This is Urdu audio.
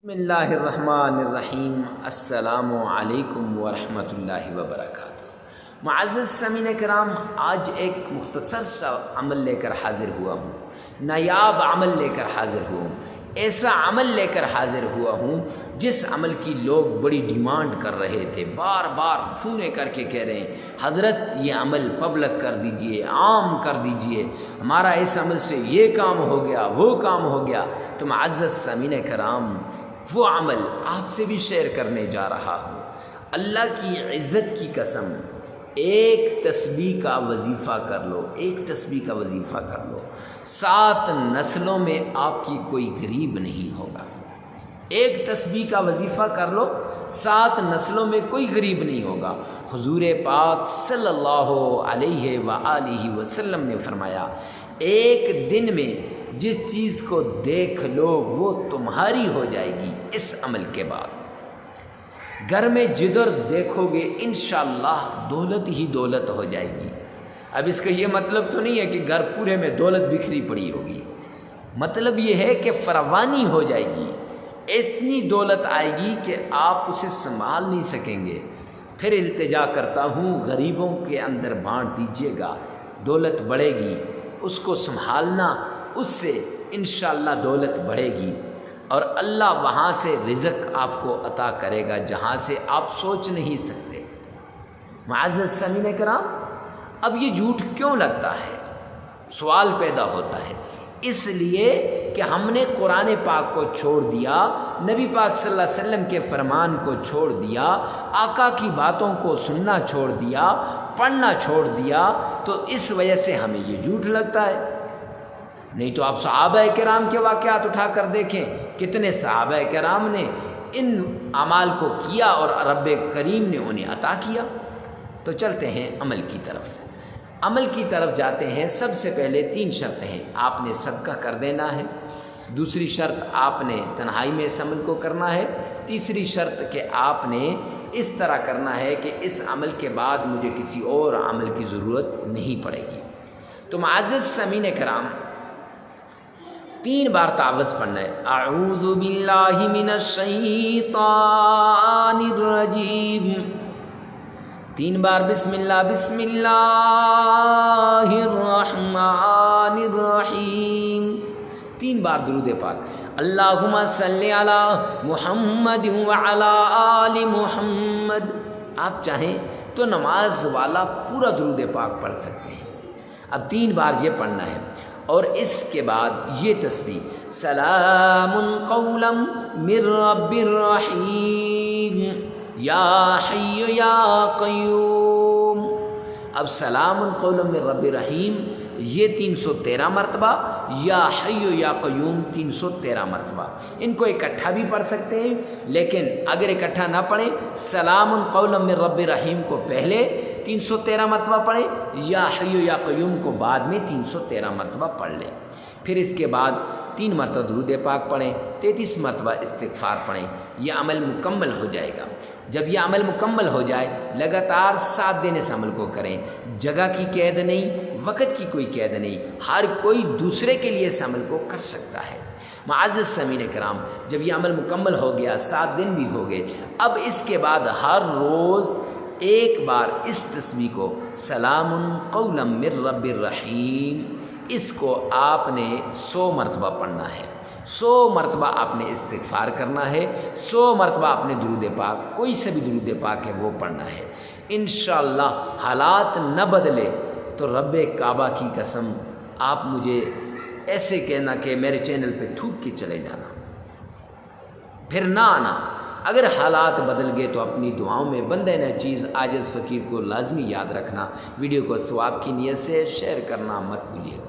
بسم اللہ الرحمن الرحیم۔ السلام علیکم ورحمۃ اللہ وبرکاتہ۔ معزز سامعین کرام، آج ایک مختصر سا عمل لے کر حاضر ہوا ہوں، نایاب عمل لے کر حاضر ہوا ہوں، ایسا عمل لے کر حاضر ہوا ہوں جس عمل کی لوگ بڑی ڈیمانڈ کر رہے تھے، بار بار فونے کر کے کہہ رہے ہیں حضرت یہ عمل پبلک کر دیجئے، عام کر دیجئے، ہمارا اس عمل سے یہ کام ہو گیا، وہ کام ہو گیا۔ تو معزز سامعین کرام، وہ عمل آپ سے بھی شیئر کرنے جا رہا ہوں۔ اللہ کی عزت کی قسم، ایک تسبیح کا وظیفہ کر لو، ایک تسبیح کا وظیفہ کر لو، 7 نسلوں میں آپ کی کوئی غریب نہیں ہوگا۔ ایک تسبیح کا وظیفہ کر لو، 7 نسلوں میں کوئی غریب نہیں ہوگا۔ حضور پاک صلی اللہ علیہ وآلہ وسلم نے فرمایا، ایک دن میں جس چیز کو دیکھ لو وہ تمہاری ہو جائے گی۔ اس عمل کے بعد گھر میں جدھر دیکھو گے انشاءاللہ دولت ہی دولت ہو جائے گی۔ اب اس کا یہ مطلب تو نہیں ہے کہ گھر پورے میں دولت بکھری پڑی ہوگی، مطلب یہ ہے کہ فراوانی ہو جائے گی، اتنی دولت آئے گی کہ آپ اسے سنبھال نہیں سکیں گے۔ پھر التجا کرتا ہوں غریبوں کے اندر بانٹ دیجیے گا، دولت بڑھے گی، اس کو سنبھالنا، اس سے انشاءاللہ دولت بڑھے گی، اور اللہ وہاں سے رزق آپ کو عطا کرے گا جہاں سے آپ سوچ نہیں سکتے۔ معزز سامعین کرام، اب یہ جھوٹ کیوں لگتا ہے؟ سوال پیدا ہوتا ہے۔ اس لیے کہ ہم نے قرآن پاک کو چھوڑ دیا، نبی پاک صلی اللہ علیہ وسلم کے فرمان کو چھوڑ دیا، آقا کی باتوں کو سننا چھوڑ دیا، پڑھنا چھوڑ دیا، تو اس وجہ سے ہمیں یہ جھوٹ لگتا ہے۔ نہیں تو آپ صحابہ کرام کے واقعات اٹھا کر دیکھیں، کتنے صحابہ کرام نے ان اعمال کو کیا اور رب کریم نے انہیں عطا کیا۔ تو چلتے ہیں عمل کی طرف۔ عمل کی طرف جاتے ہیں۔ سب سے پہلے 3 شرطیں ہیں۔ آپ نے صدقہ کر دینا ہے، دوسری شرط آپ نے تنہائی میں اس عمل کو کرنا ہے، تیسری شرط کہ آپ نے اس طرح کرنا ہے کہ اس عمل کے بعد مجھے کسی اور عمل کی ضرورت نہیں پڑے گی۔ تو معزز سامعین کرام، 3 بار تعوذ پڑھنا ہے۔ اعوذ باللہ من الشیطان الرجیم، 3 بار بسم اللہ بسم اللہ الرحمن الرحیم، 3 بار درود پاک، اللہم صلی علی محمد وعلی آل محمد۔ آپ چاہیں تو نماز والا پورا درود پاک پڑھ سکتے ہیں۔ اب 3 بار یہ پڑھنا ہے، اور اس کے بعد یہ تسبیح، سلام قولا من رب الرحیم یا حی یا قیوم۔ اب سلام قولا من رب الرحیم یہ 313 مرتبہ، یا حی یا قیوم 313 مرتبہ۔ ان کو اکٹھا بھی پڑھ سکتے ہیں، لیکن اگر اکٹھا نہ پڑھیں، سلام قولا من رب الرحیم کو پہلے 313 مرتبہ پڑھیں، یا حی یا قیوم کو بعد میں 313 مرتبہ پڑھ لیں۔ پھر اس کے بعد 3 مرتبہ درود پاک پڑھیں، 33 مرتبہ استغفار پڑھیں۔ یہ عمل مکمل ہو جائے گا۔ جب یہ عمل مکمل ہو جائے، لگاتار 7 دن اس عمل کو کریں۔ جگہ کی قید نہیں، وقت کی کوئی قید نہیں، ہر کوئی دوسرے کے لیے اس عمل کو کر سکتا ہے۔ معزز سامعین کرام، جب یہ عمل مکمل ہو گیا، 7 دن بھی ہو گئے، اب اس کے بعد ہر روز ایک بار اس تسبیح کو، سلام قولا من رب الرحیم، اس کو آپ نے 100 مرتبہ پڑھنا ہے۔ 100 مرتبہ آپ نے استغفار کرنا ہے، 100 مرتبہ آپ نے درود پاک، کوئی سے بھی درود پاک ہے وہ پڑھنا ہے۔ انشاءاللہ حالات نہ بدلے تو رب کعبہ کی قسم، آپ مجھے ایسے کہنا کہ میرے چینل پہ تھوک کے چلے جانا، پھر نہ آنا۔ اگر حالات بدل گئے تو اپنی دعاؤں میں بندہ ناچیز عاجز فقیر کو لازمی یاد رکھنا۔ ویڈیو کو ثواب کی نیت سے شیئر کرنا مت بھولیے گا۔